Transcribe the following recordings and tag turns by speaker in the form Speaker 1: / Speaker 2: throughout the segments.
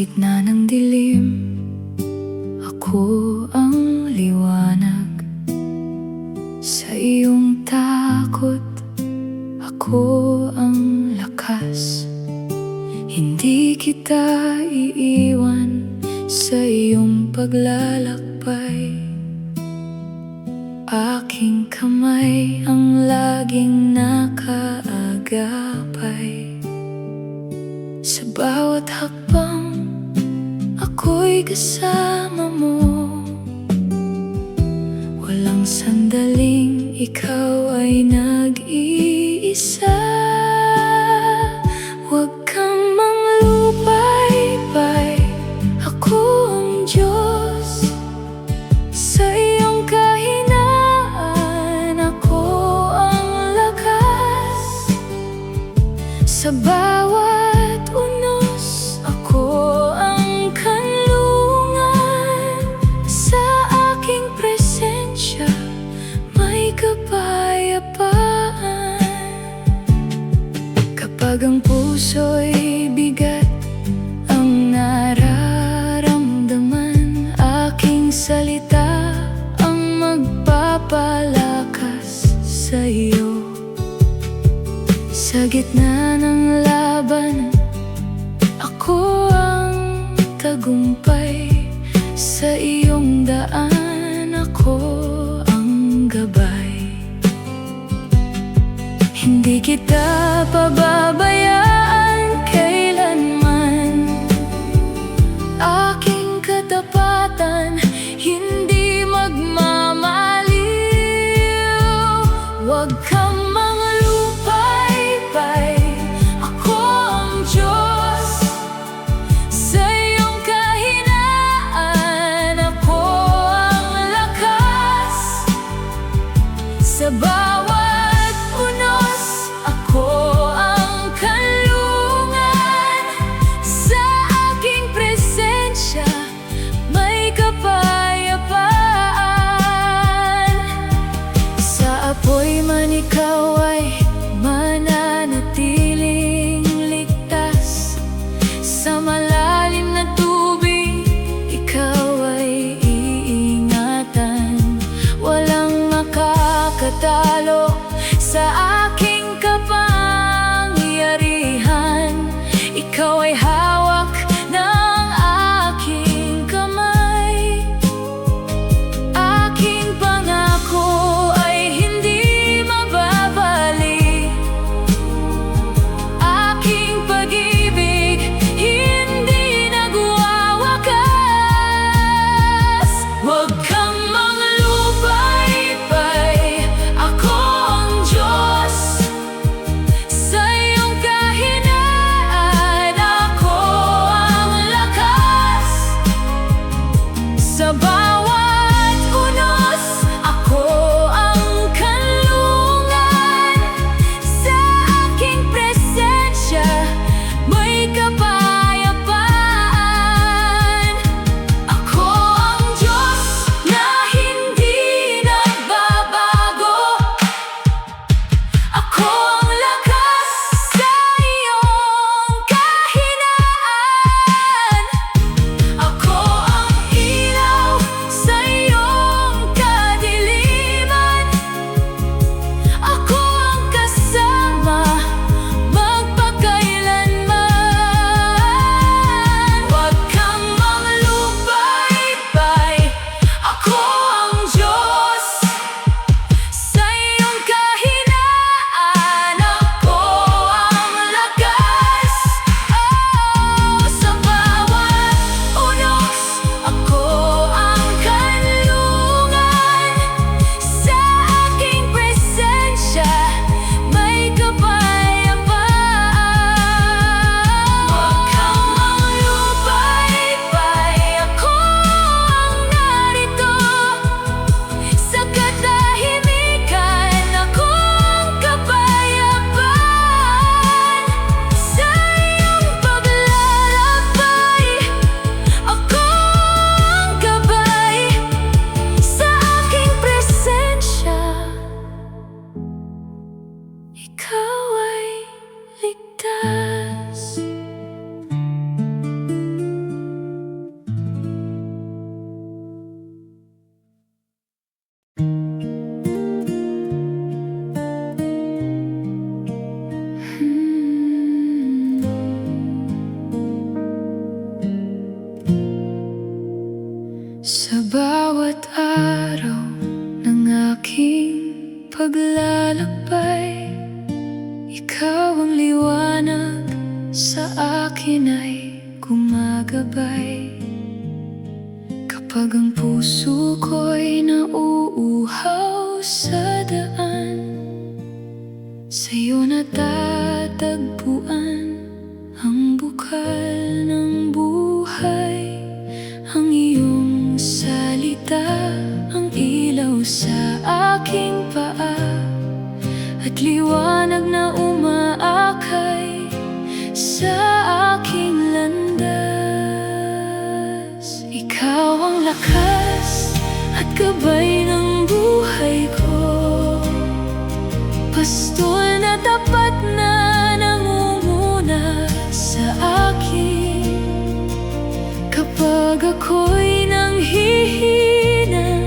Speaker 1: gitna ng dilim, ako ang liwanag. Sa iyong takot, ako ang lakas. Hindi kita iiwan sa iyong paglalakbay. Aking kamay ang laging nakaagapay. Sa bawat hakbang, ako'y kasama mo. Walang sandaling ikaw ay nag-iisa. Huwag kang manglupay-pay, ako ang Diyos. Sa iyong kahinaan, ako ang lakas. Sa bawat unos, ako ang kanlungan. Sa aking presensya, may kapayapaan. Kapag ang puso'y bigat ang nararamdaman, aking salita ang magpapalakas sa iyo. Sa gitna ng laban, ako ang tagumpay. Sa iyong daan, ako ang gabay. Hindi kita pababayaan Sa bawat araw ng aking paglalakbay, ikaw ang liwanag sa akin ay gumagabay. Kapag ang puso ko'y nauuhaw sa daan, sa'yo natatagpuan ang bukal ng buhay. Ang iyong salita, ang ilaw sa aking paa, at liwanag na umaakay sa aking landas. Ikaw ang lakas at gabay ng buhay ko, pastol na tapat na nangunguna sa akin. Kapag ako'y nanghihina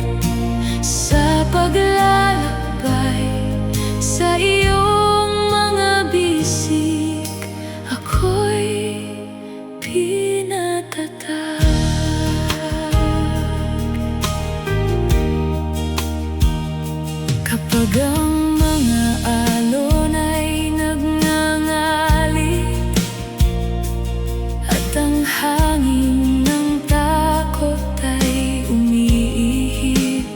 Speaker 1: sa paglalakbay, sa iyong mga bisig ako'y pinatatag. Kapag ang mga alon ay nagngangalit at ang hangin ng takot ay umiihip,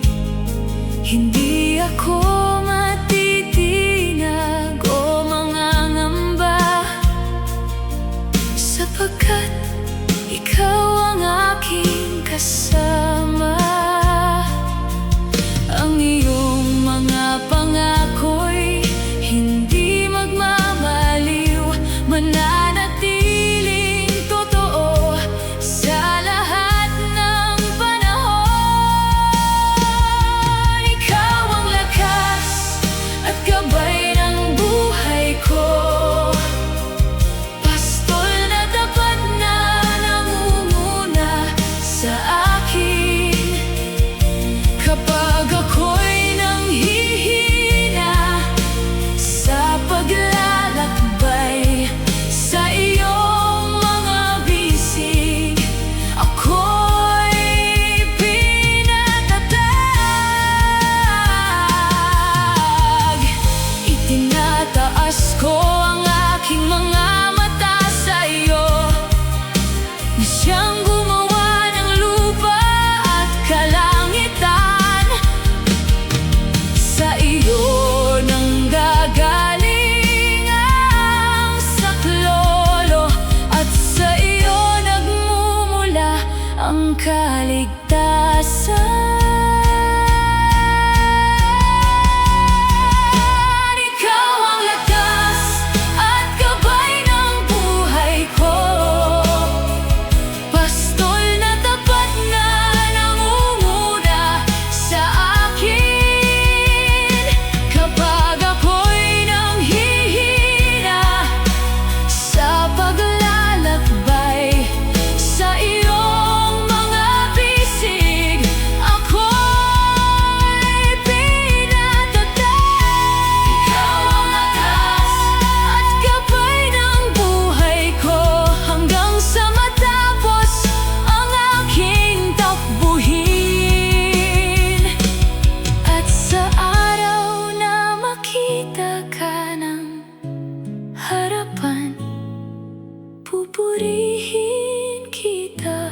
Speaker 1: hindi ako matitinag o mangangamba, sapagkat ikaw ang aking kasama. Ang iyong mga pangako'y hindi magmamaliw, mananatiling totoo sa lahat ng panahon. Ikaw ang lakas at gabay ng buhay ko, pastol na tapat na nangunguna sa akin. Kapag ako'y nanghihina sa paglalakbay, sa iyong mga bisig ako'y pinatatag. Itinataas ko ang aking mga mata sa iyo, na siyang gumawa ng lupa at kalangitan. Sa iyo nanggagaling ang saklolo, at sa iyo nagmumula ang kaligtasan. Ikaw ang lakas at gabay ng buhay ko, pastol na tapat na nangunguna sa akin. Kapag ako'y nanghihina sa paglalakbay, sa iyong mga bisig ako'y pinatatag. Ikaw ang lakas at gabay ng buhay ko, hanggang sa matapos ang aking takbuhin. At sa araw na makita ka ng harapan, pupurihin kita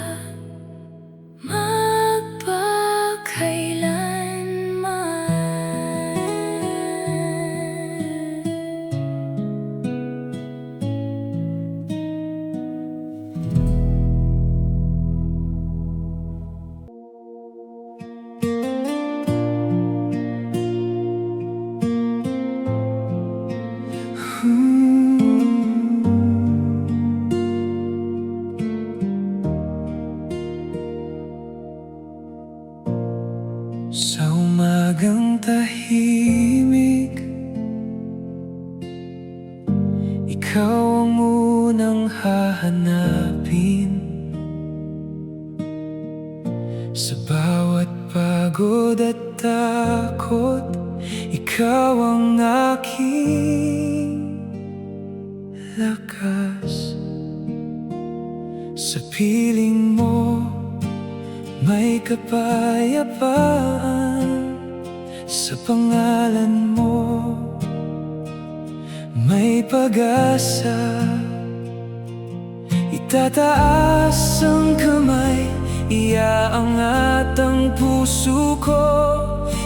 Speaker 2: Sa umagang tahimik, ikaw ang unang hahanapin. Sa bawat pagod at takot, ikaw ang aking lakas. Sa piling mo, May kapayapaan sa pangalan mo, may pag-asa. Itataas ang kamay, iaangat ang puso ko.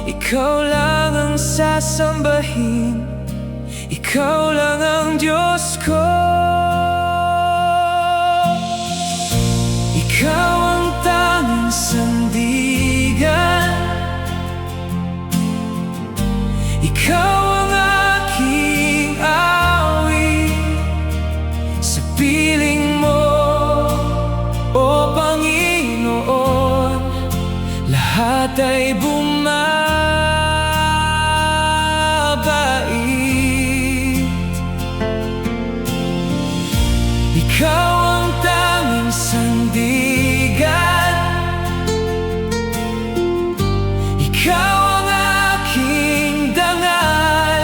Speaker 2: Ikaw lang ang sasambahin, ikaw lang ang Diyos ko. Ikaw ang tanging sandigan, ikaw ang aking awit. Sa piling mo, o Panginoon, lahat ay bumabait. Ikaw ang tanging sandigan, ikaw ang aking dangal,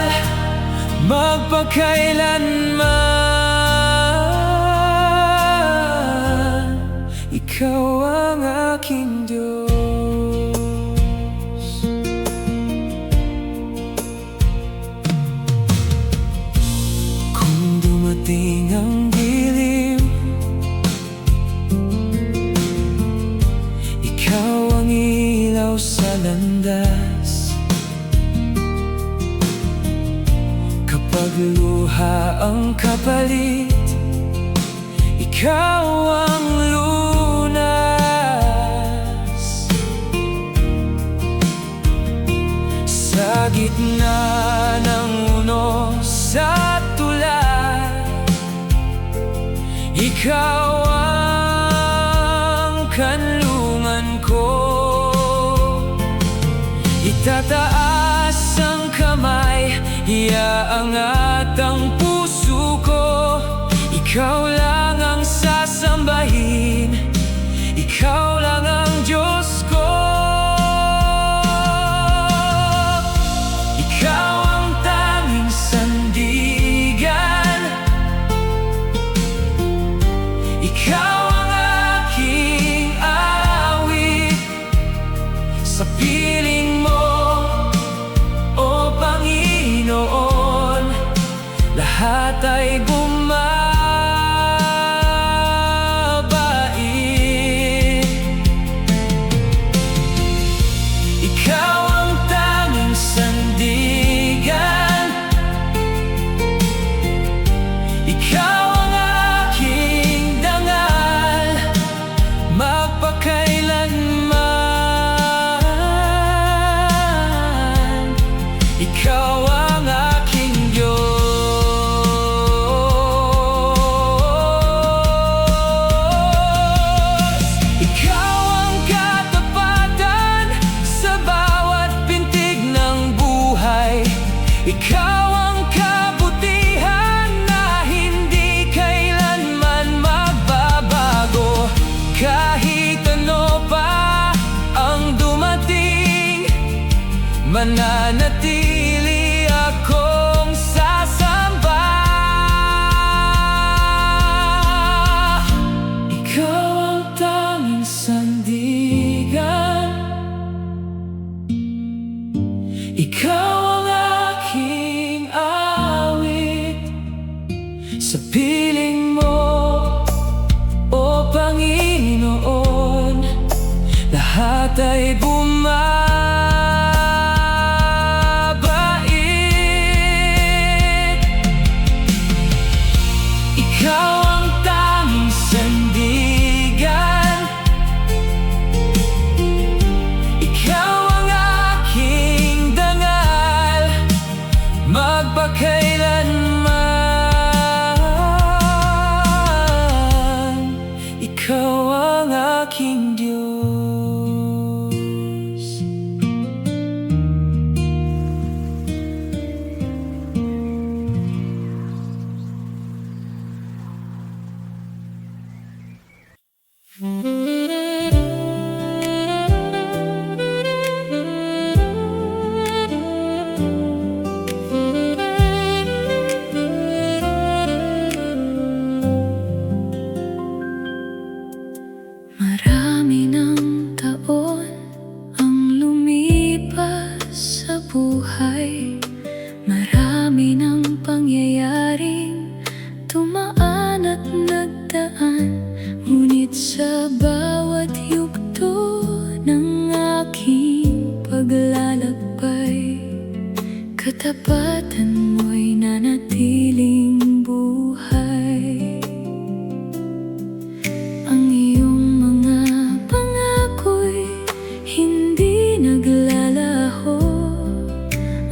Speaker 2: magpakailanman. Ikaw ang aking Diyos. Kung dumating ang dilim, ikaw ang ilaw sa landas. Kapag luha ang kapalit, ikaw ang lunas. Sa gitna ng unos at tulad, ikaw ang kanlungan ko. Itataas ang kamay, iaangat ang puso ko. Ikaw lang ang sasambahin, ikaw lang ang Diyos ko. Ikaw ang tanging sandigan, ikaw ang aking awit. Sa piling mo, o Panginoon, lahat ay bumabait. Ikaw ang tanging sandigan, ikaw ang aking dangal, magpakailanman. Ikaw ang aking Diyos. Ikaw ang katapatan sa bawat pintig ng buhay. Ikaw ang kabutihan na hindi kailanman magbabago. Kahit ano pa ang dumating, mananatili akong sasamba. Ikaw ang tanging sandigan, ikaw ang aking awit. Sa piling mo, o Panginoon, lahat ay bumabait. Ikaw ang tanging sandigan, ikaw ang aking dangal, magpakailanman. Ikaw ang aking Diyos.
Speaker 1: katapatan mo'y nanatiling buhay. Ang iyong mga pangako'y hindi naglalaho.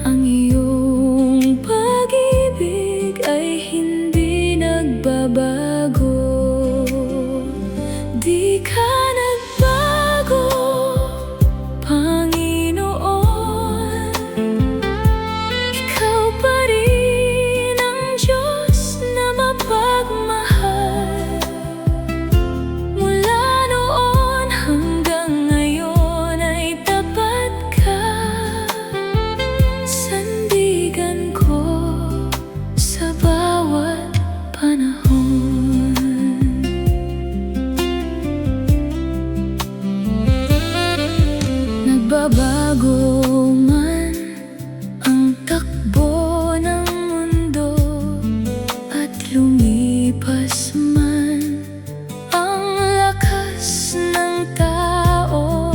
Speaker 1: Ang iyong pag-ibig ay hindi nagbabago. Di ka nagbago, Panginoon. Ikaw pa rin ang Diyos na mapagmahal. Mula noon hanggang ngayon ay tapat ka. Sandigan ko sa bawat panahon. Nagbabago man ang takbo ng mundo at lumipas man ang lakas ng tao,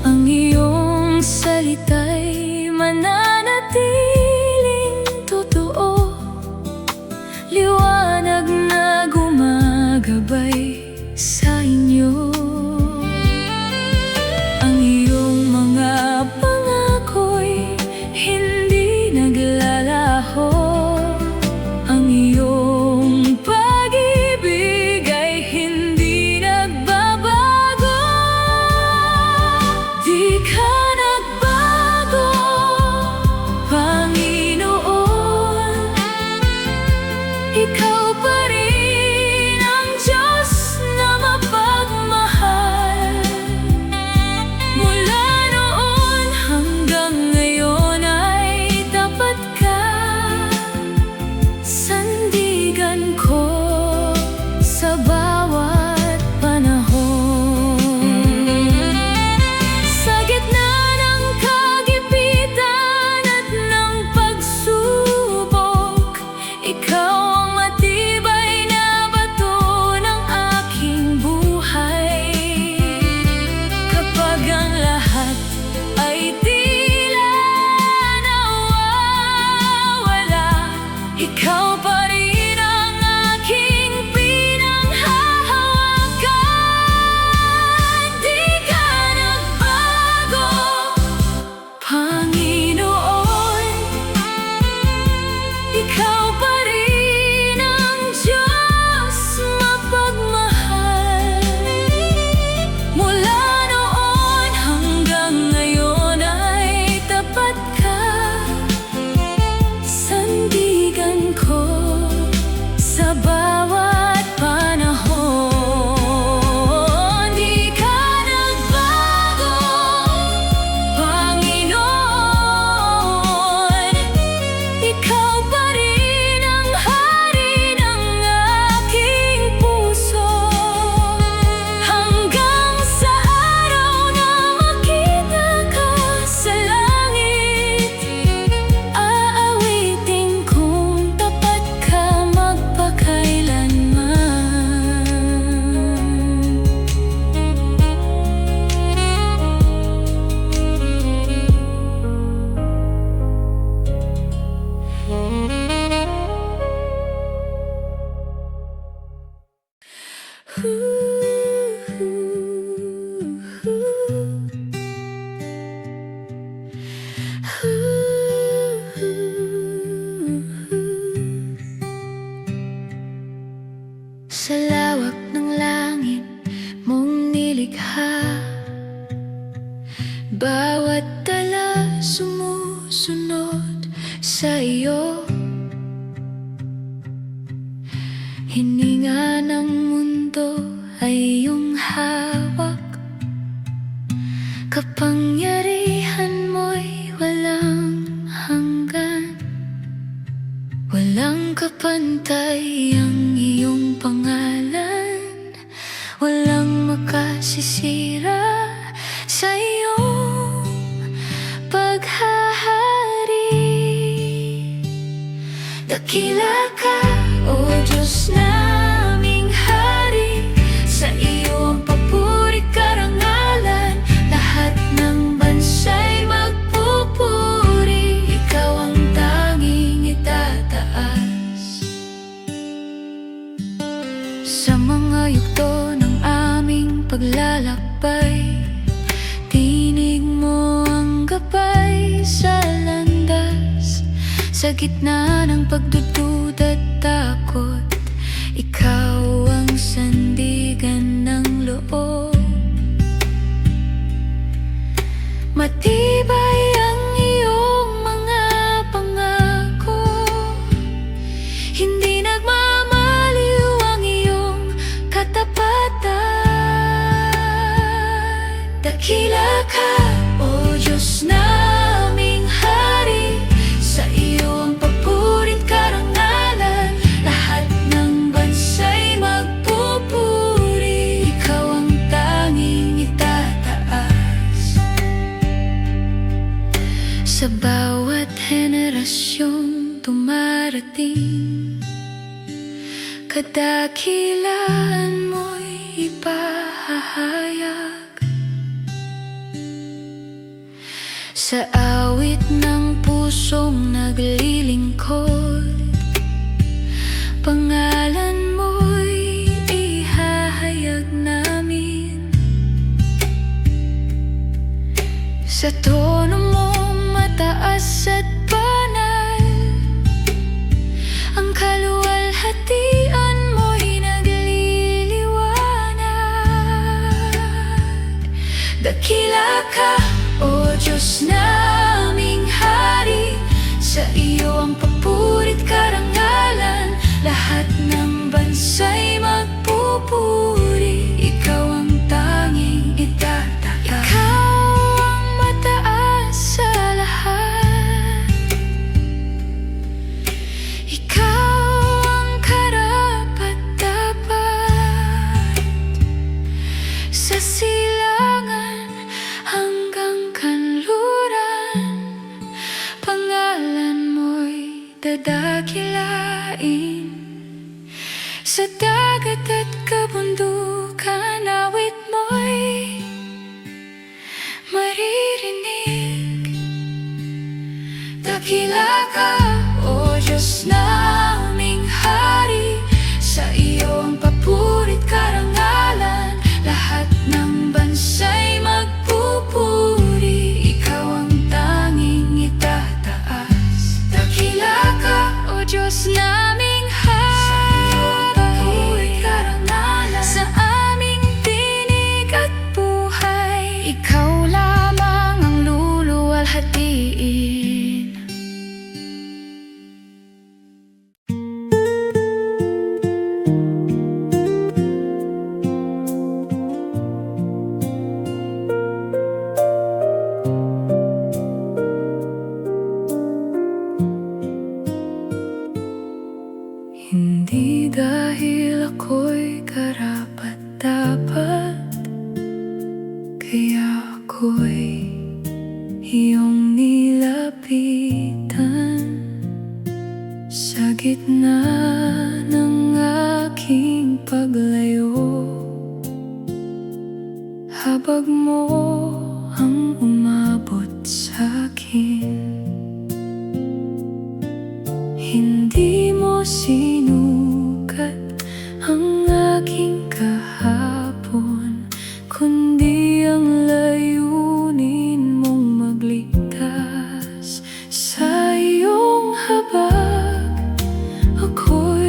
Speaker 1: ang iyong salita'y mananatiling totoo. Liwanag na gumagabay sa inyo. Ang iyong mga pangako'y hindi naglalaho. Ang iyong pag-ibig ay hindi nagbabago. Di ka nagbago, Panginoon. Ikaw pa rin ang Diyos na mapagmahal. Mula noon hanggang ngayon ay tapat ka. Sandigan ko sa bawat panahon. Sa gitna ng kagipitan at ng pagsubok, ikaw ang matibay na bato ng aking buhay. Kapag ang lahat ay tila nawawala, ikaw pa rin ang aking pinanghahawakan. Di ka nagbago, Panginoon. Ikaw pa rin ang Diyos mapagmahal. Mula noon hanggang ngayon ay tapat ka. Sandigan ko sa bawat panahon. Di ka nagbago, Panginoon. Ikaw pa rin ang hari ng aking puso. Hanggang sa araw na makita ka sa langit, aawitin kong tapat ka magpakailanman. Sa lawak ng langit mong nilikha, bawat tala sumusunod sa iyo. Hininga ng mundo ay iyong hawak. Kapangyarihan mo'y walang hanggan. Walang kapantay ang iyong pangalan. Walang makasisira sa iyong paghahari. Dakila ka, O Diyos naming hari. Sa iyo ang papuri, karangalan. Lahat ng bansa Sa gitna ng pagdududa at takot, ikaw ang sandigan ng loob. Matibay ang iyong mga pangako, hindi nagmamaliw ang iyong katapatan. Dakila ka, O Diyos naming Hari, sa iyo ang papurit karangalan, lahat ng bansa'y magpupuri, ikaw ang tanging itataas. Sa bawat henerasyong dumarating, kadakilaan mo'y ipahahayag. Sa awit ng pusong naglilingkod, pangalan mo'y ihahayag namin. Sa tono mong mataas at banal, ang kaluwalhatian mo'y nagliliwanag. Dakila ka, O Diyos naming Hari, sa iyo ang papurit karangalan, lahat ng bansa'y magpupuri, ikaw ang tanging itataas. Ikaw ang mataas sa lahat, ikaw ang karapat-dapat. Sa silangan hanggang kanluran, pangalan mo'y dadakilain. Sa dagat at kabundukan, awit mo'y maririnig. Dakila ka, O Diyos naming Hari, sa iyo ang papurit karangalan, lahat ng bansa'y magpupuri, ikaw ang tanging itataas. Dakila ka, O Diyos naming Hari, sa aming tinig at buhay, ikaw lamang ang luluwalhatiin. Hindi dahil ako'y karapat-dapat, kaya ako'y iyong nilapitan. Sa gitna ng aking paglayo, habag mo ang umabot sa'kin. Hindi mo sinukat ang aking kahapon, kundi ang layunin mong magligtas. Sa iyong habag, ako'y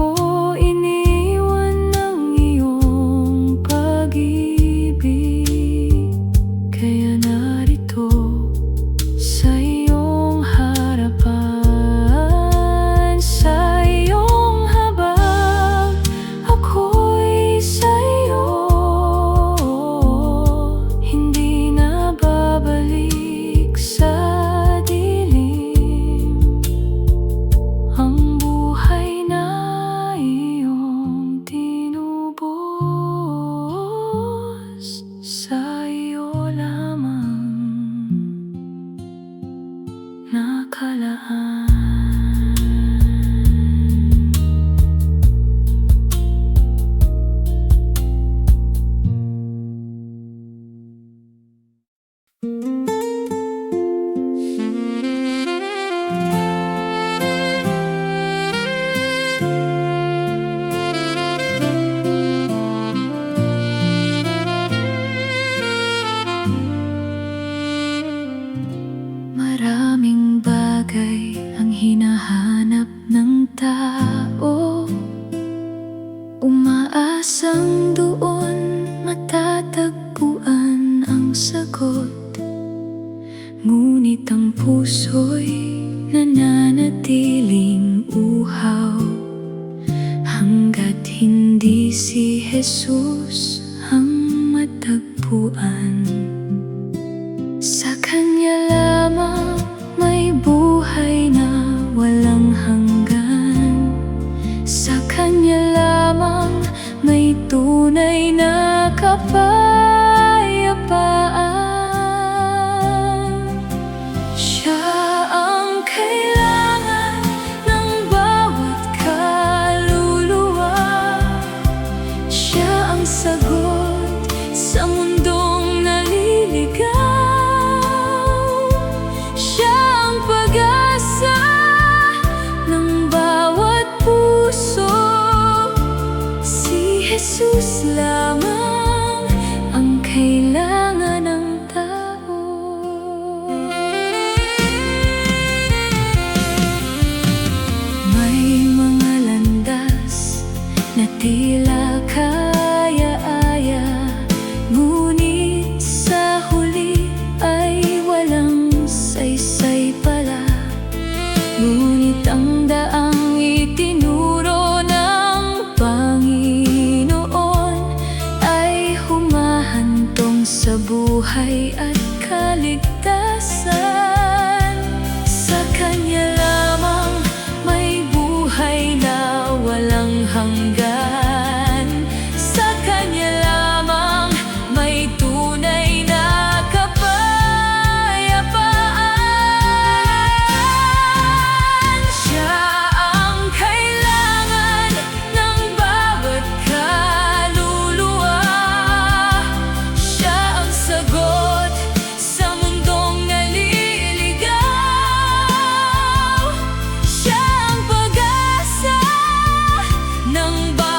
Speaker 1: ko iniwan ng iyong pag-ibig. Kaya narito sa iyong harapan, sa iyong habag, ako'y sa iyo. Hindi na babalik sa dilim ang buhay na iyong tinubos. Sa iyo lamang nakalaan. Maraming bagay ang hinahanap ng tao, umaasang doon matatagpuan ang sagot. Ngunit ang puso'y nananatiling uhaw hanggat hindi si Jesus ang matagpuan. Sa Kanya lamang may buhay na walang hanggan. Sa Kanya lamang may tunay na kapayapaan. Siya ang kailangan ng bawat kaluluwa. Siya ang sagot sa mundong naliligaw. Siya ang pag-asa ng bawat puso. Si Jesus lamang ang kailangan ng tao. May mga landas na tila kaya-aya, ngunit sa huli ay walang saysay pala. Ngunit ang daang itinuro ng Panginoon ay humahantong sa buhay at kaligtasan. Sa Kanya lamang may buhay na walang hanggan. Sa Kanya lamang may tunay na kapayapaan. Siya ang kailangan ng bawat kaluluwa. Siya ang sagot sa mundong naliligaw. Siya ang pag-asa ng bawat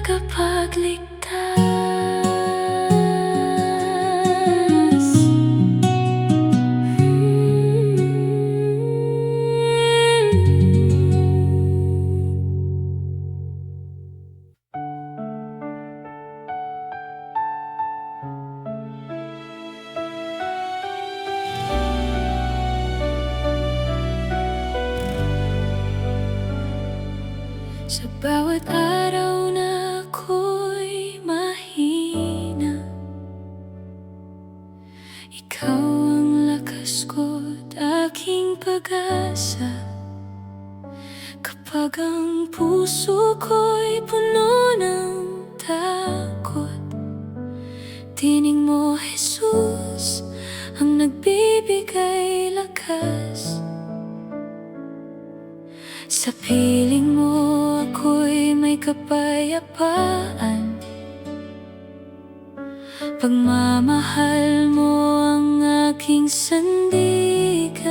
Speaker 1: tagapagligtas. Sa bawat araw na ako'y mahina, ikaw ang lakas ko't aking pag-asa. Kapag ang puso ko'y puno ng takot, tinig mo, Jesus, ang nagbibigay lakas. Sa piling mo ako'y may kapayapaan. Pagmamahal mo ang aking sandigan.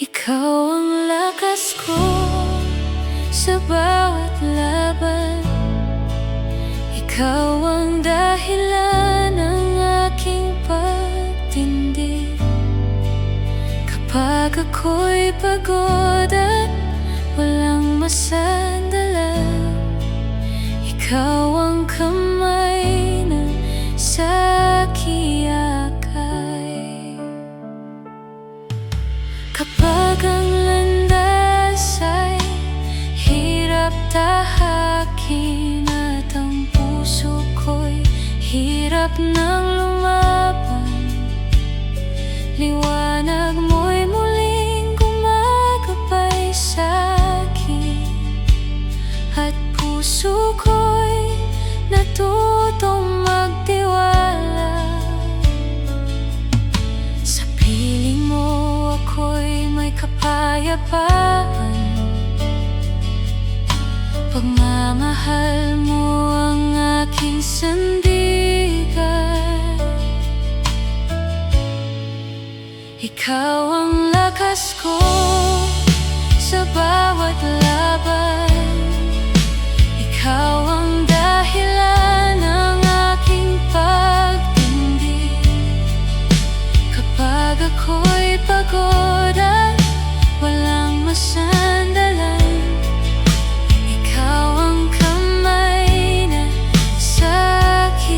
Speaker 1: Ikaw ang lakas ko sa bawat laban. Ikaw ang dahilan ng aking pagtindig. Kapag ako'y pagod at walang masandalan, ikaw ang kamay na sakiyakay. Kapag ang landas ay hirap tahakin at ang puso ko'y hirap nang lumaban, liwanag mo'y muling gumagabay sa'kin, at puso ko'y natutong magtiwala. Sa piling mo ako'y may kapayapaan. Pagmamahal mo ang aking sandigan. Ikaw ang lakas ko sa bawat laban. Ikaw ang dahilan ng aking pagtindig. Kapag ako'y pagod at walang masandalan, ikaw ang kamay na sakiyakay.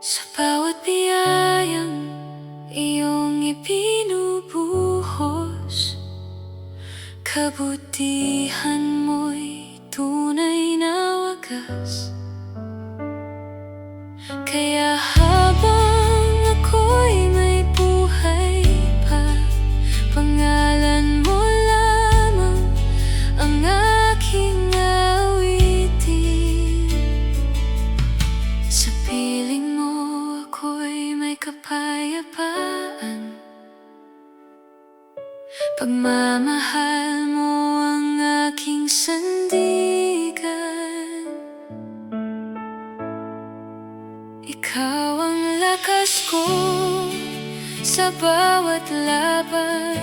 Speaker 1: Sa bawat biyayang iyong ibinubuhos, kabutihan mo'y tunay na wagas. Kaya habang ako'y may buhay pa, pangalan mo lamang ang aking awitin. Sa piling mo ako'y may kapayapaan. Pagmamahal mo ang aking sandigan. Ikaw ang lakas ko sa bawat laban.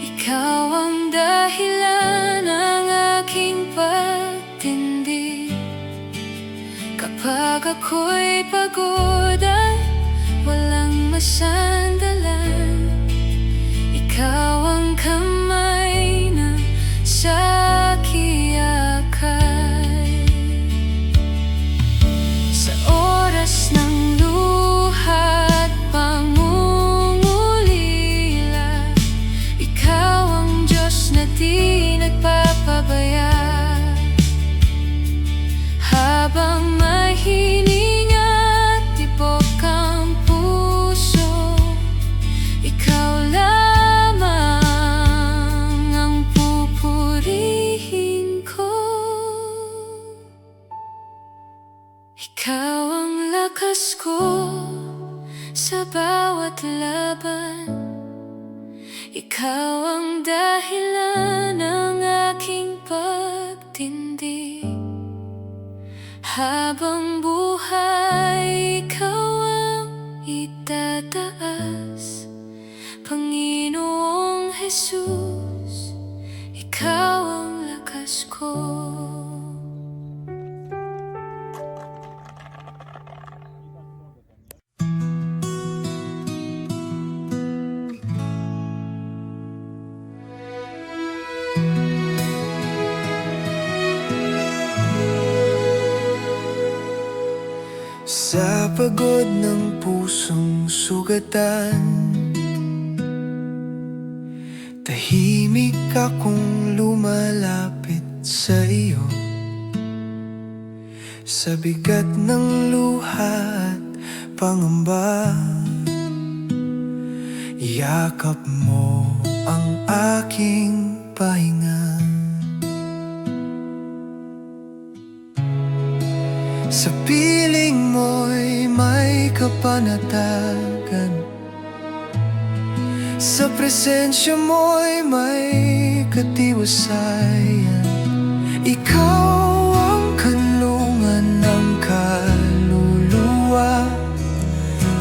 Speaker 1: Ikaw ang dahilan ng aking pagtindig. Kapag ako'y pagod at walang masandalan, ikaw ang kamay na sakiyakay. Sa oras ng luha at pangungulila, ikaw ang Diyos na di nagpapabaya. Habang mahining at tibok ang puso, ikaw lamang ang pupurihin ko. Ikaw ang lakas ko sa bawat laban. Ikaw ang dahilan ng aking pagtindig. Habang buhay, ikaw ang itatapos. itataas. Panginoong Jesus, Ikaw ang lakas ko.
Speaker 2: Sa pagod ng pusong sugatan, tahimik akong lumalapit sa iyo. Sa bigat ng luha at pangamba, yakap mo ang aking pahinga. Sa piling mo'y may kapanatagan, sa presensya mo'y may katiwasayan. Ikaw ang kanlungan ng kaluluwa,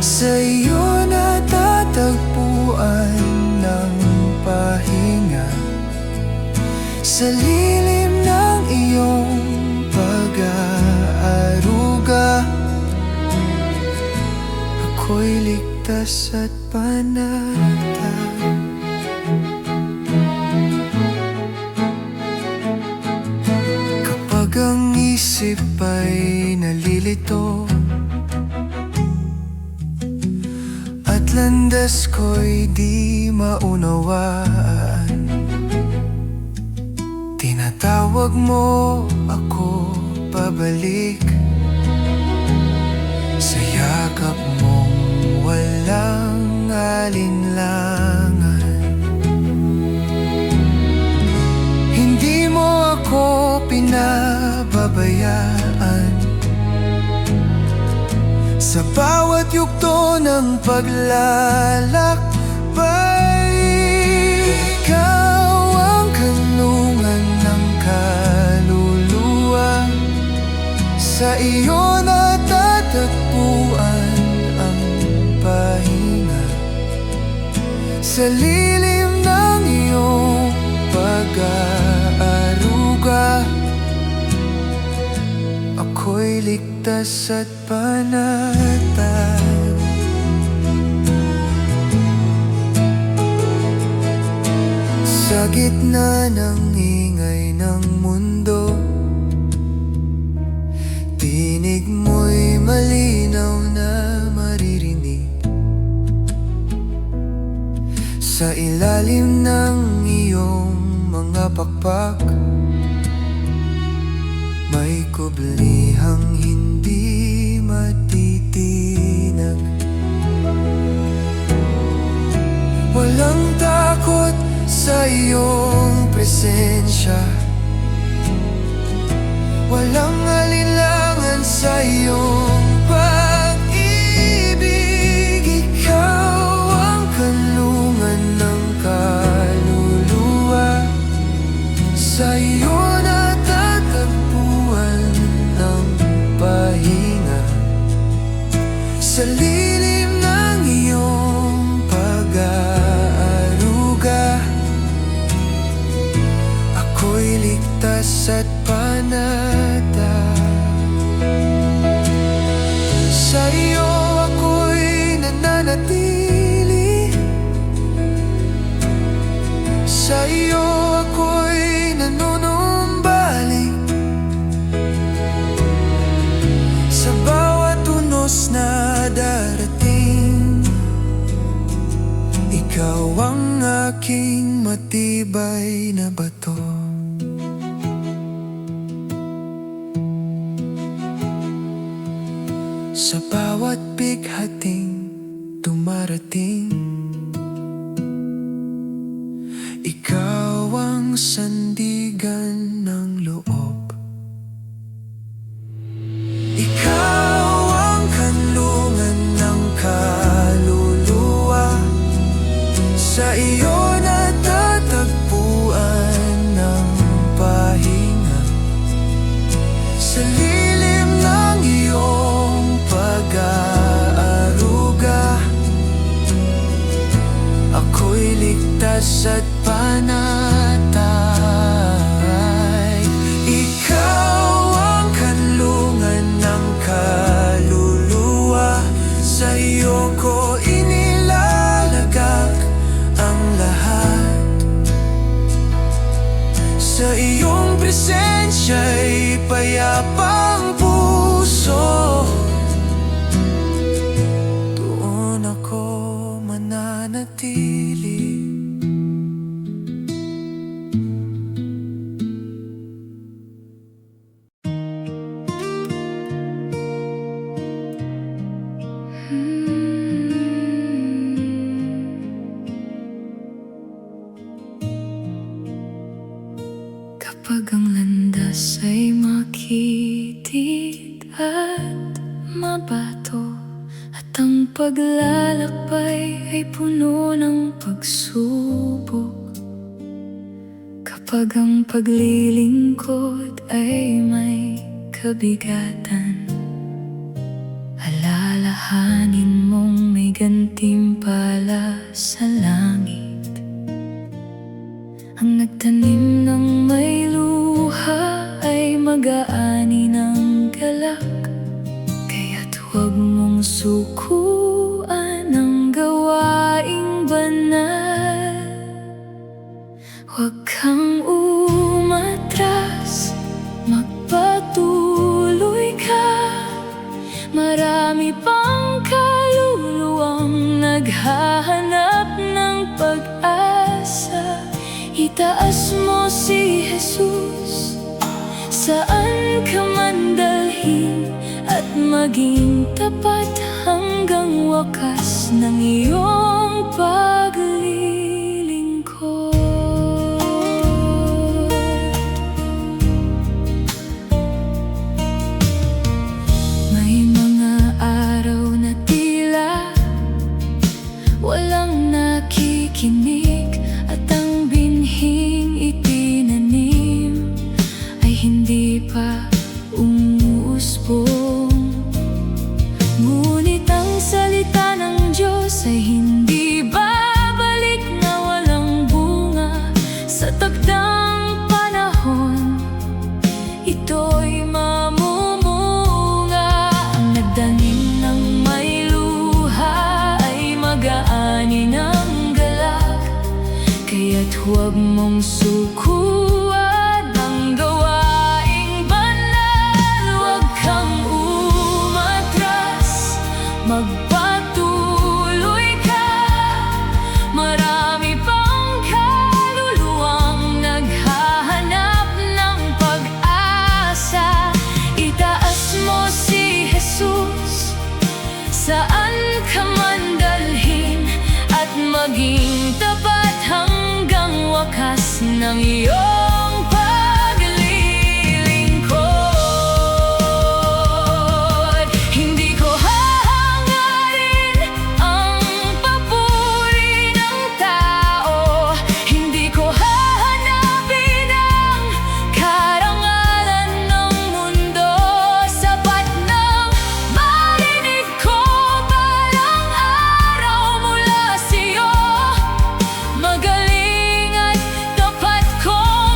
Speaker 2: sa iyo natatagpuan ng pahinga. Sa lilim ng iyong pag-aaruga, ako'y ligtas at panatag. Kapag ang isip ay nalilito at landas ko'y di maunawaan, tinatawag mo ako pabalik sa yakap mong walang alinlangan. Hindi mo ako pinababayaan sa bawat yugto ng paglalakbay. Ikaw ang kanlungan ng kaluluwa, sa iyo natatagpuan ang pahinga. Sa lilim ng iyong pag-aaruga, ako'y ligtas at panatag. Sa gitna ng ingay ng mundo, tinig mo'y malinaw na maririnig. Sa ilalim ng iyong mga pakpak, may kublihang hindi matitinag. Walang takot sa iyong presensya, walang alinlangan sa iyong pag-ibig. Ikaw ang kanlungan ng kaluluwa, sa iyo natatagpuan ng pahinga. Sa lilim ng iyong pag-aaruga, ako'y ligtas at panatag. Sa iyo ako'y nananatili, sa iyo ako'y nanunumbalik. Sa bawat unos na darating, ikaw ang aking matibay na bato. Sa bawat bighating dumarating, ikaw ang sandigan ng loob. Ikaw ang kanlungan ng kaluluwa, sa iyo natatagpuan ng pahinga. Sa lilim ng iyong pag-aaruga, presensya'y payapang puso. Doon ako mananatili.
Speaker 1: Kapag ang landas ay makitid at mabato, at ang paglalakbay ay puno ng pagsubok, kapag ang paglilingkod ay may kabigatan, alalahanin mong may gantimpala sa langit. Ang nagtanim ng may luha ay mag-aani ng galak, kaya't huwag mong sukuan ang gawaing banal. Huwag kang umatras, magpatuloy ka. Marami pang kaluluwang naghahanap ng pag-asa. Itaas mo si Jesus, saan ka man dalhin, at maging tapat hanggang wakas ng iyong paglilingkod. May mga araw na tila walang nakikinig, at ang binhing itinanim ay hindi pa umuusbong. Ngunit ang salita ng Diyos ay hindi babalik na walang bunga. Sa takdang panahon, ito'y mamumunga. Ang nagdanim ng may luha ay mag-aani ng galak, kaya't huwag mong sukuan ang gawaing banal. Huwag kang umatras, magpatuloy ka. Marami pang kaluluwang naghahanap ng pag-asa. Itaas mo si Jesus, saan ka man dalhin, at maging tapat hanggang wakas ng iyong paglilingkod. Hindi ko hahangarin ang papuri ng tao, hindi ko hahanapin ang karangalan ng mundo. Sapat nang marinig ko balang araw mula sa'yo, magaling at tapat kong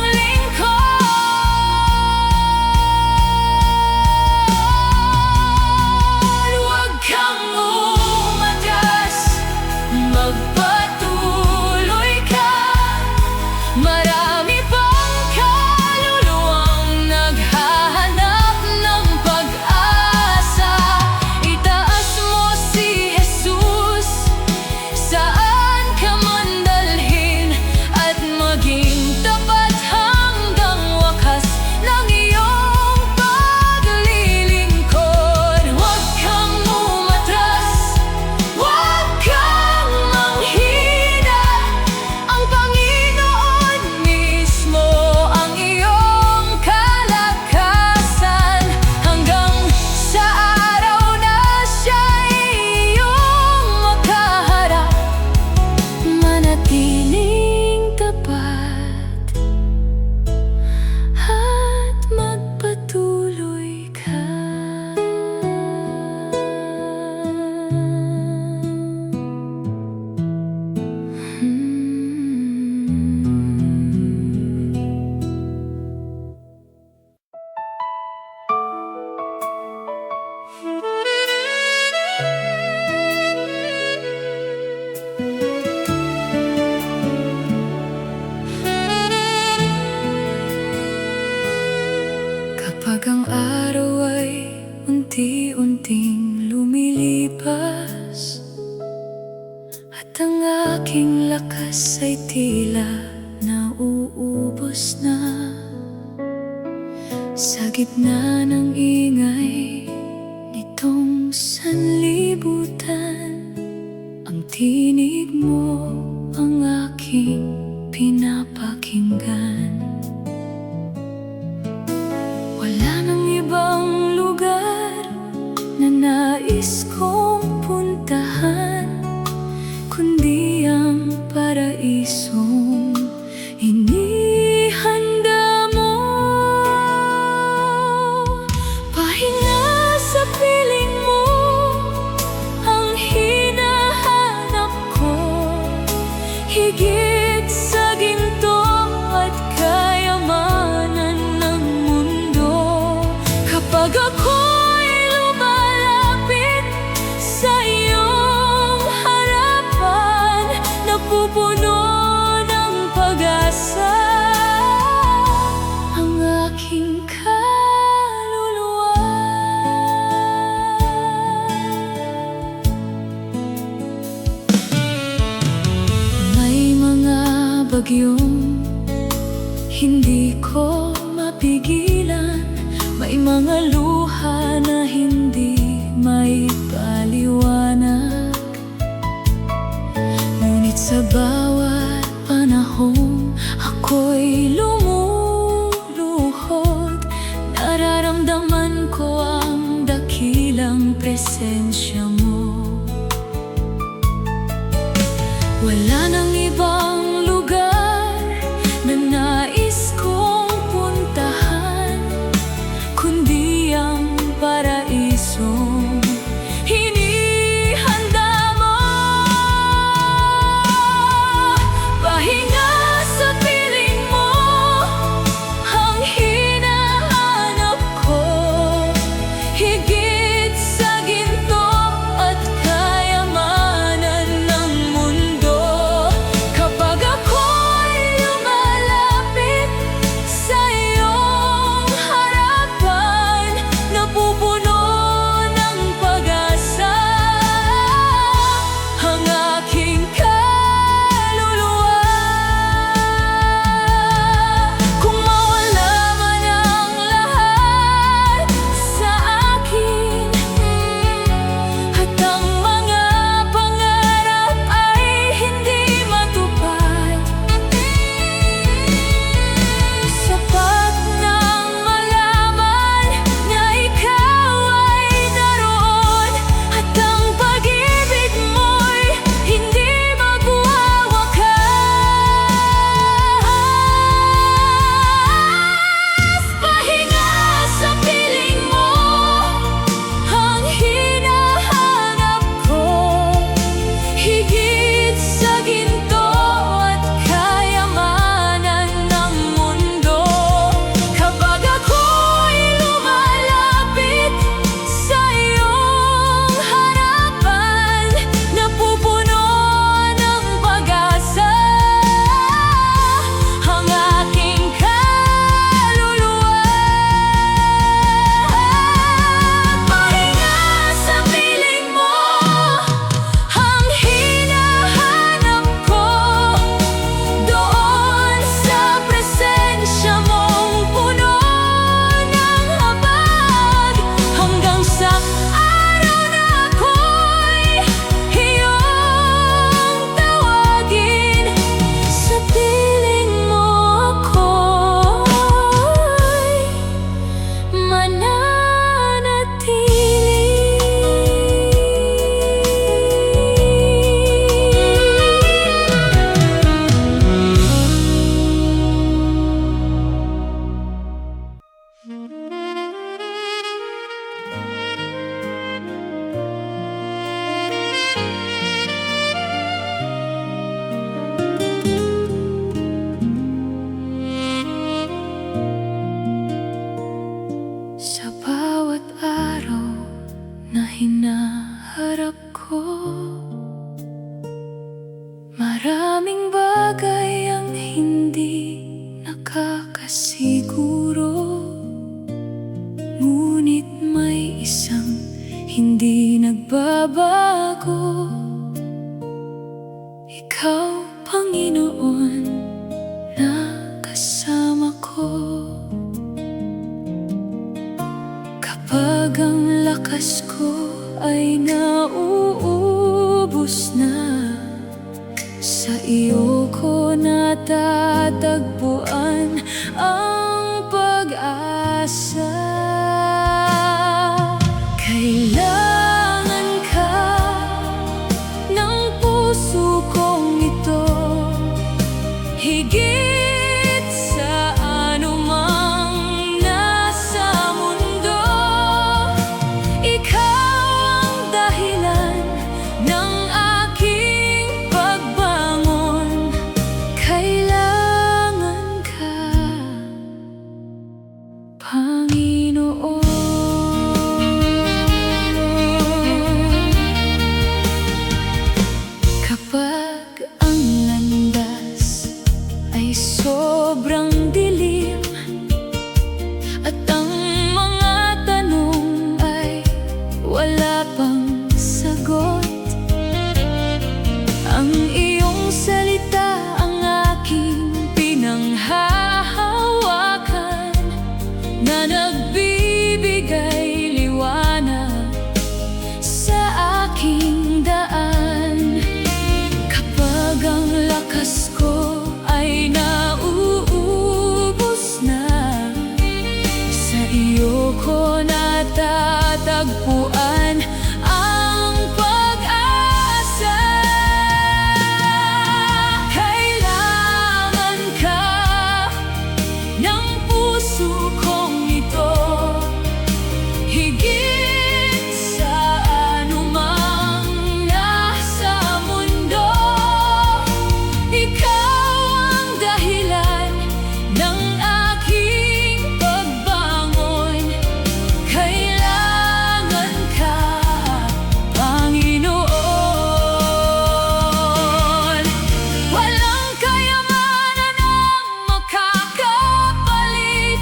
Speaker 1: lumilipas, at ang aking lakas ay tila nauubos na. Sa gitna ng ingay nitong sanlibutan, ang tinig mo ang aking pinapakinggan. Wala nang ibang lugar na nais kong puntahan, kundi ang paraisong inihanda mo. Pahinga sa piling mo ang hinahanap ko, higit sa ginto at kayamanan ng mundo. Kapag ako'y lumalapit sa iyong harapan, napupuno ng pag-asa ang aking kaluluwa. May mga bagyong hindi ko mapigilan, may mga luha na hindi may paliwanag. Ngunit sa bawat panahon ako'y lumuluhod, nararamdaman ko ang dakilang presensya mo. Wala nang ibang lugar na nais kong puntahan, kundi ang paraisong hinihanda mo. Pahinga sa piling mo ang hinahanap ko, higit sa ginto at kayamanan ng mundo. Kapag ako'y lumalapit sa iyong harapan, napupuno ng pag-asa ang aking kaluluwa. Kung mawala man ang lahat sa akin, at ang mga pangarap ay hindi matupad, sapat nang malaman na ikaw ay naroon, at ang pag-ibig mo'y hindi magwawakas. Pahinga sa piling mo ang hinahanap ko, higit sa ginto at kayamanan ng mundo. Kapag ako'y lumalapit sa iyong harapan, napupuno ng pag-asa ang aking kaluluwa. Pahinga sa piling mo ang hinahanap ko, doon sa presensya mong puno ng habag, hanggang sa araw na ako'y iyong tawagin. Sa piling mo ako'y sa bawat araw na hinaharap ko, maraming bagay ang hindi nakakasiguro, ngunit may isang hindi nag babago. Ikaw, Panginoon, na kasama ko. Kapag ang lakas ko ay nauubos na, sa iyo ko natatagpuan ang pag-asa. Kailangan ka ng puso kong ito, higit sa anumang nasa mundo. Ikaw ang dahilan ng aking pagbangon. Kailangan ka, Panginoon. Kapag ang landas ay sobrang dilim at ang mga tanong ay wala pang sagot, ang iyong salita ang aking pinanghahawakan, na nagbibigay liwanag sa aking daan. Kapag ang lakas ko ay nauubos na, sa iyo ko natatagpuan ang pag-asa. Kailangan ka ng puso kong ito, higit sa anumang nasa mundo. Ikaw ang dahilan ng aking pagbangon. Kailangan ka, Panginoon. Walang kayamanan ang makakapalit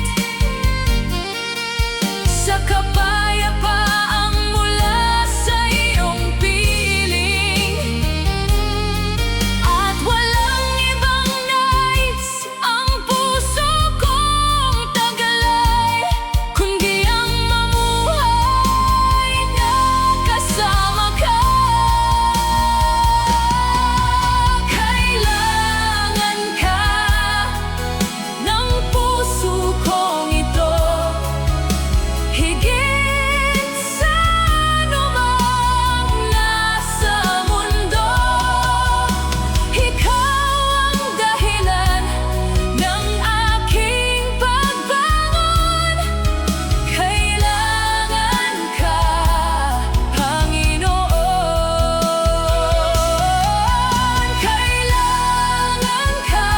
Speaker 1: sa kapayapaang mula sa iyong piling, at walang ibang nais ang puso kong tagalay, kundi ang mamuhay na kasama ka. Kailangan ka ng puso kong ito, higit sa anumang nasa mundo. Ikaw ang dahilan ng aking pagbangon. Kailangan ka, Panginoon. Kailangan ka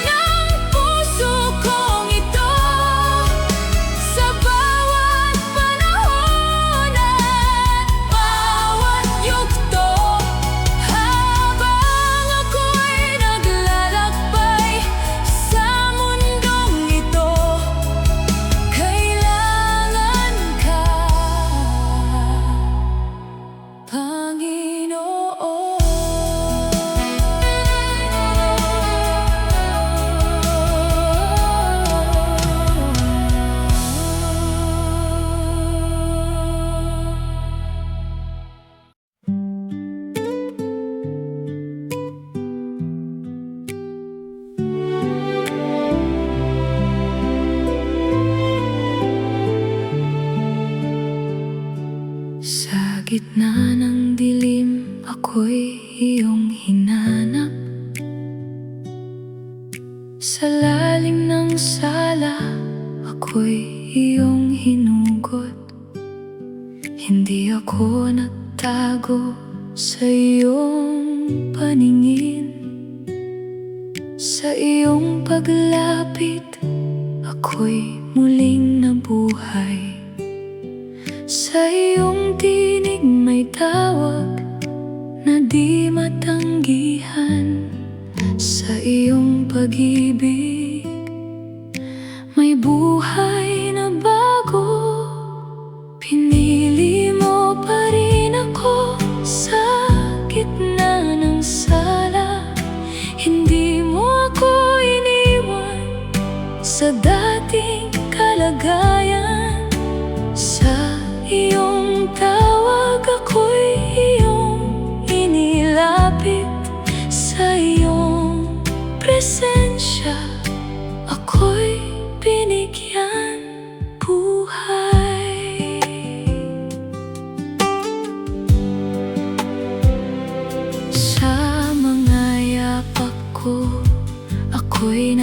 Speaker 1: ng puso kong ito, sa bawat panahon at bawat yugto. Habang ako'y naglalakbay sa mundong ito, kailangan ka, Sa gitna ng dilim, ako'y iyong hinanap. Sa lalim ng sala, ako'y iyong hinugot. Hindi ako nagtago sa iyong paningin. Sa iyong paglapit, ako'y muling nabuhay. Sa iyong tinig may tawag na di matanggihan. Sa iyong pag-ibig may buhay na bago. Pinili mo pa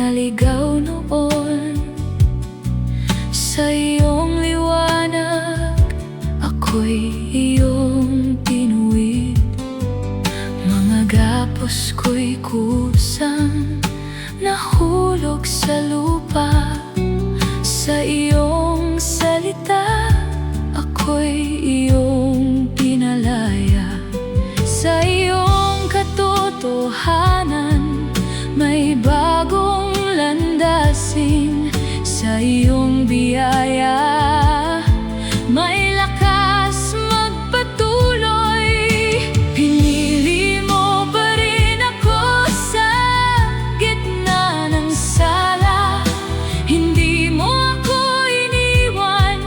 Speaker 1: naligaw noon. Sa iyong liwanag, ako'y iyong tinuwid. Mga gapos ko'y kusang nahulog sa lupa. Sa iyong salita, ako'y iyong pinalaya. Sa iyong katotohanan, may bagong landasin. Sa iyong biyaya, may lakas magpatuloy. Pinili mo pa rin ako sa gitna ng sala. Hindi mo ako iniwan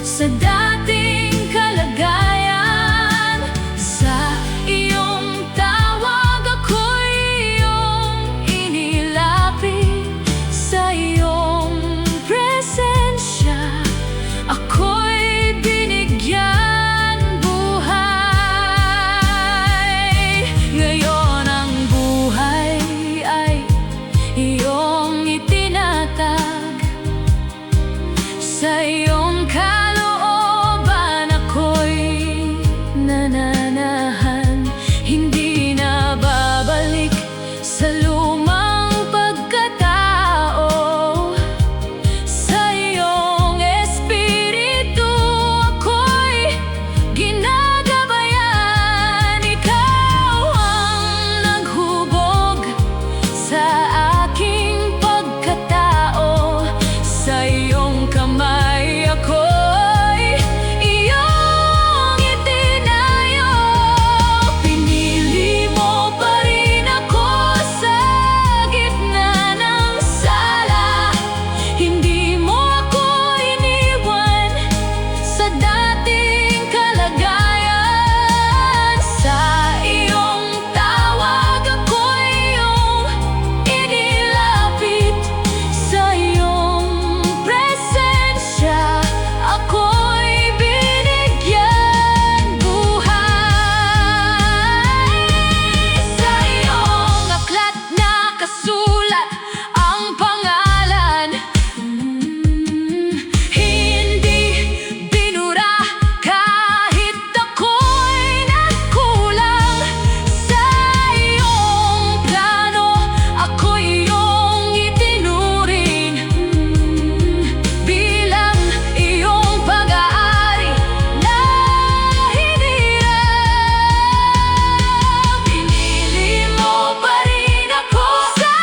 Speaker 1: sa dating kalagayan. Sa iyong tawag ako'y iyong inilapit. Sa iyong presensya ako'y binigyan buhay. Ngayon ang buhay ay iyong itinatag. Sa iyong kalooban ako'y nananahan. Hindi na babalik sa lumang pagkatao. Sa iyong espiritu ako'y ginagabayan. Ikaw ang naghubog sa aking pagkatao. Sa iyong kamay ako'y iyong itinayo. Pinili mo pa rin ako sa gitna ng sala. Hindi mo ako iniwan sa dating kalagayan. Sa iyong tawag ako'y iyong inilapit. Sa iyong presensya ako'y binigyan buhay. Sa iyong aklat nakasulat ang pangalan. Hindi binura kahit ako'y nagkulang. Sa iyong plano ako'y iyong itinuring bilang iyong pag-aari na hiniram. Pinili mo pa rin ako sa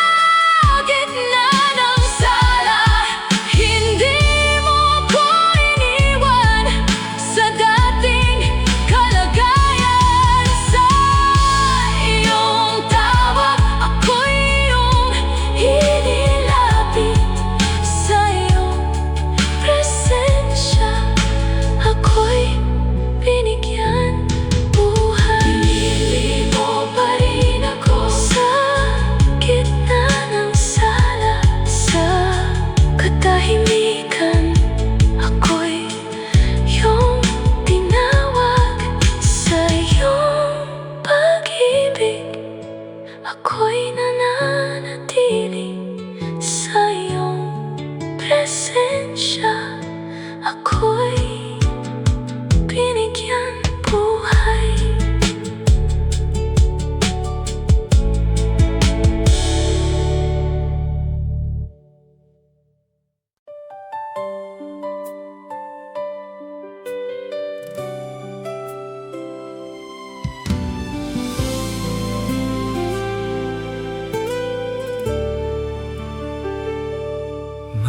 Speaker 1: gitna ng sala. Hindi mo ako iniwan sa dating kalagayan. Sa iyong tawag ako'y iyong inilapit. Sa iyong presensya ako'y binigyan buhay. Pinili mo pa rin ako sa gitna ng sala. Sa katahimikan ako'y iyong tinawag. Sa iyong pag-ibig ako'y nananatili. Sa iyong presensya ako'y binigyan buhay.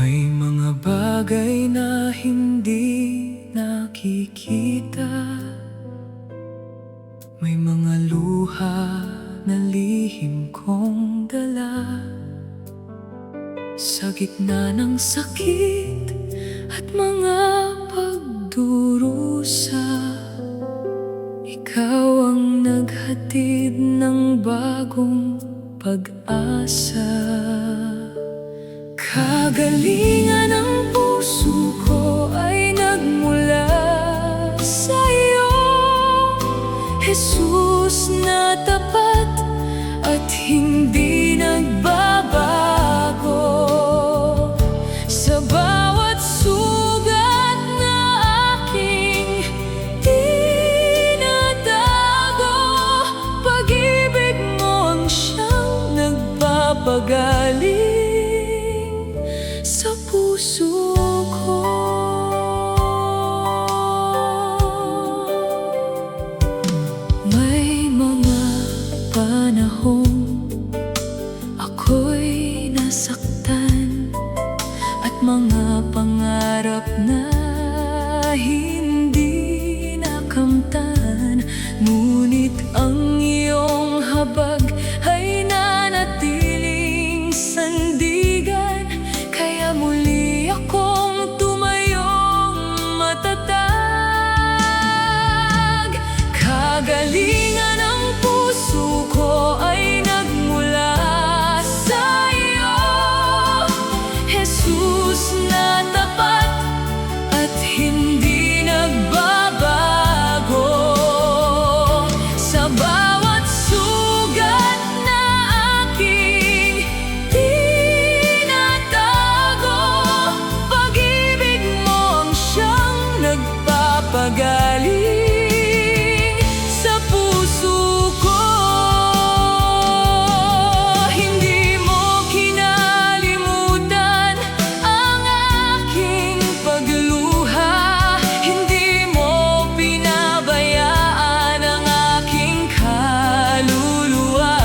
Speaker 2: May mga bagay na hindi nakikita. May mga luha na lihim kong dala. Sa gitna ng sakit at mga pagdurusa, ikaw ang naghatid ng bagong pag-asa. Kagalingan ng puso ko ay nagmula sa iyo, Jesus na tapat at hindi nagbabago.
Speaker 1: nagpapagaling sa puso ko. May mga panahong ako'y nasaktan at mga pangarap na hindi nakamtan. Ngunit ang iyong habag ay nanatiling sandigan, kaya muli akong tumayong matatag. Kagalingan ng puso ko ay nagmula sa iyo, Jesus na tapat at hindi nagbabago. Sa bawat sugat na aking tinatago, pag-ibig mo ang siyang nagpapagaling sa puso ko. Hindi mo kinalimutan ang aking pagluha, hindi mo pinabayaan ang aking kaluluwa.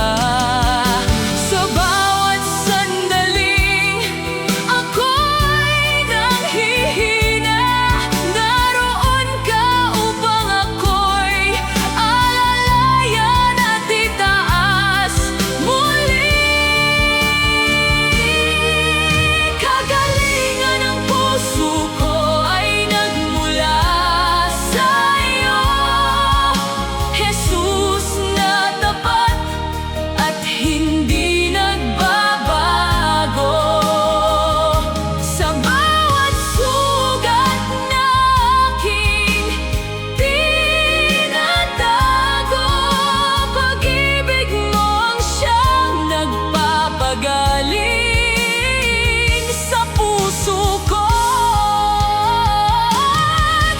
Speaker 1: Sa bawat sandaling ako'y nanghihina, naroon ka upang ako'y alalayan at itaas muli. Kagalingan ng puso ko ay nagmula sa iyo, Jesus na tapat at hindi nagbabago. Sa bawat sugat na aking tinatago, pag-ibig mo ang siyang nagpapagaling sa puso ko.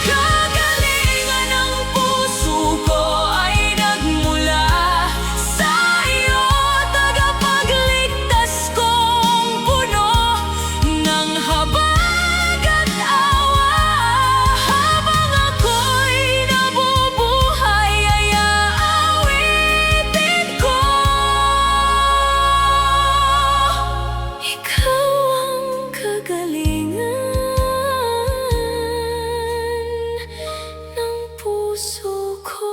Speaker 1: Kagalingan ng puso ko ay nagmula sa iyo, tagapagligtas kong puno ng habag at awa. Habang ako'y nabubuhay ay aawitin ko. Ikaw ang kagalingan ng puso ko.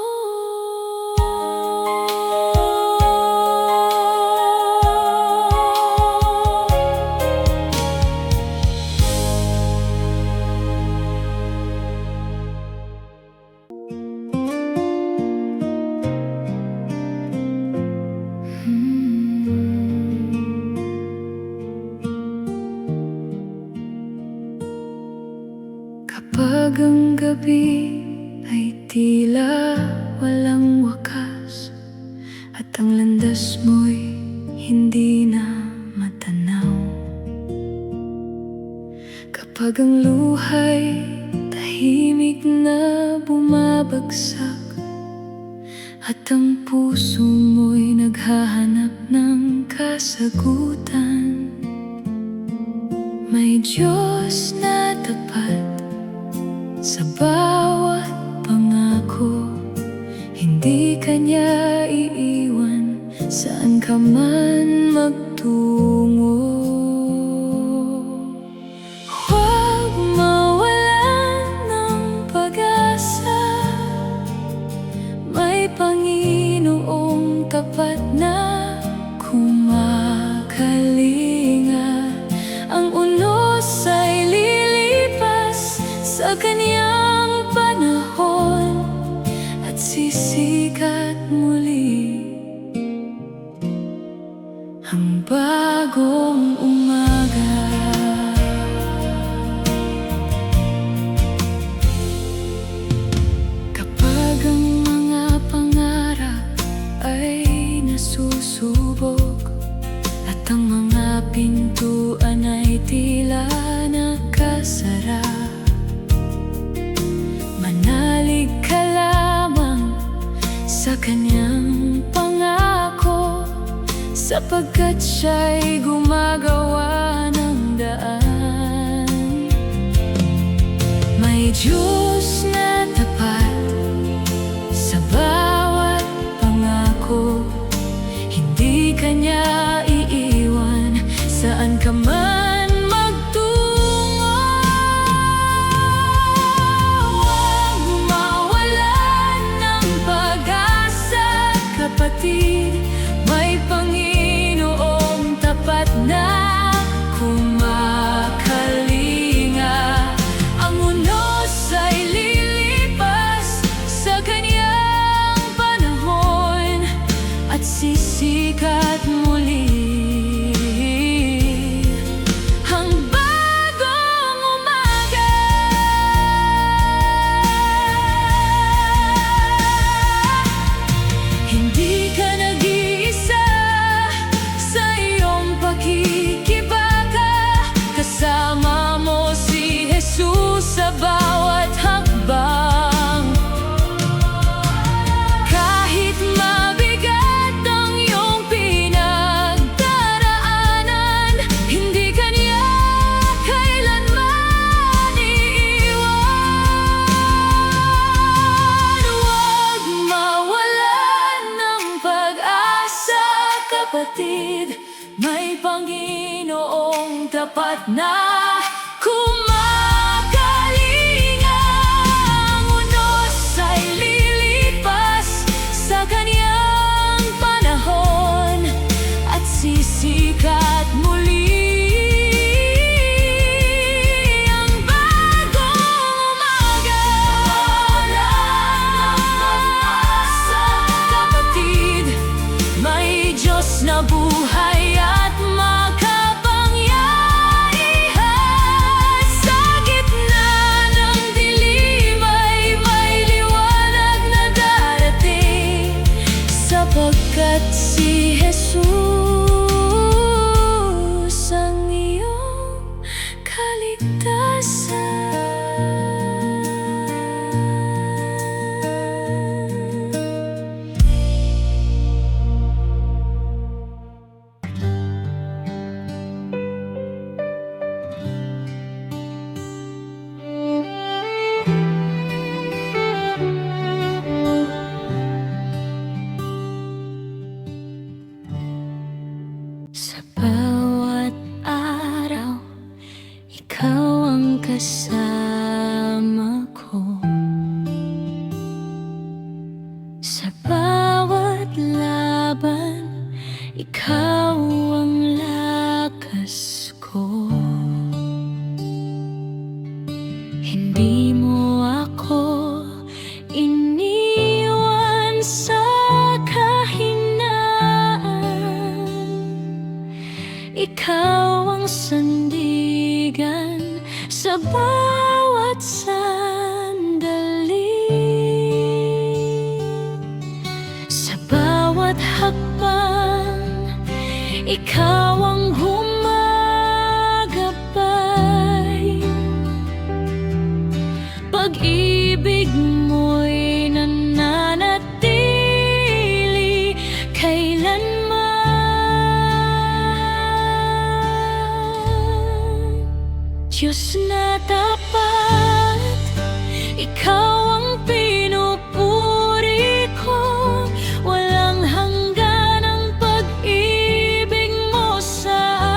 Speaker 1: Kapag ang gabi ay tila walang wakas at ang landas mo'y hindi na matanaw, kapag ang luha'y tahimik na bumabagsak at ang puso mo'y naghahanap ng kasagutan, may Diyos na tapat sa bawat pangako. Hindi kanya iiwan saan ka man magtungo. Huwag mawalan ng pag-asa, may Panginoong tapat na kumakalinga. Ang unos ay lilipas sa kanyang panahon at sisikat muli ang bagong umaga. Kapag ang mga pangarap ay nasusubok at ang mga pintuan ay tila nakasara, manalig ka lamang sa kanyang pangako. sapagkat siya'y gumagawa ng daan. May Diyos na tapat sa bawat pangako, hindi Kanya iiwan saan ka man magtungo. Huwag mawalan ng pag-asa, kapatid, may Panginoong tapat na kumakalinga. Ang unos ay lilipas sa Kanyang panahon at sisikat muli ang bagong umaga. Hindi ka nag-iisa sa iyong pakikibaka, kasama mo si Jesus sa bawat hakbang. Kahit mabigat ang iyong pinagdaraanan, hindi Kanya kailanman iiwan. Huwag mawalan ng pag-asa, kapatid, may Panginoong tapat na kumakalinga. Ang unos ay lilipas sa Kanyang panahon at sisikat muli ang bagong umaga. Kapatid, may Diyos na buhay at makapangyarihan. Sa gitna ng dilim ay may liwanag na darating, sapagkat si Jesus ang iyong kaligtasan. Sa bawat araw, ikaw ang kasama ko. Sa bawat laban, ikaw ang lakas ko. Hindi mo ako iniwan sa kahinaan. Ikaw ang sandigan sa bawat sandali. Sa bawat hakbang, ikaw ang humagabay. Pag-ibig mo'y nananatili kailanman. Diyos na tapat, ikaw ang pinupuri ko. Walang hanggan ang pag-ibig mo sa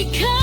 Speaker 1: Ikaw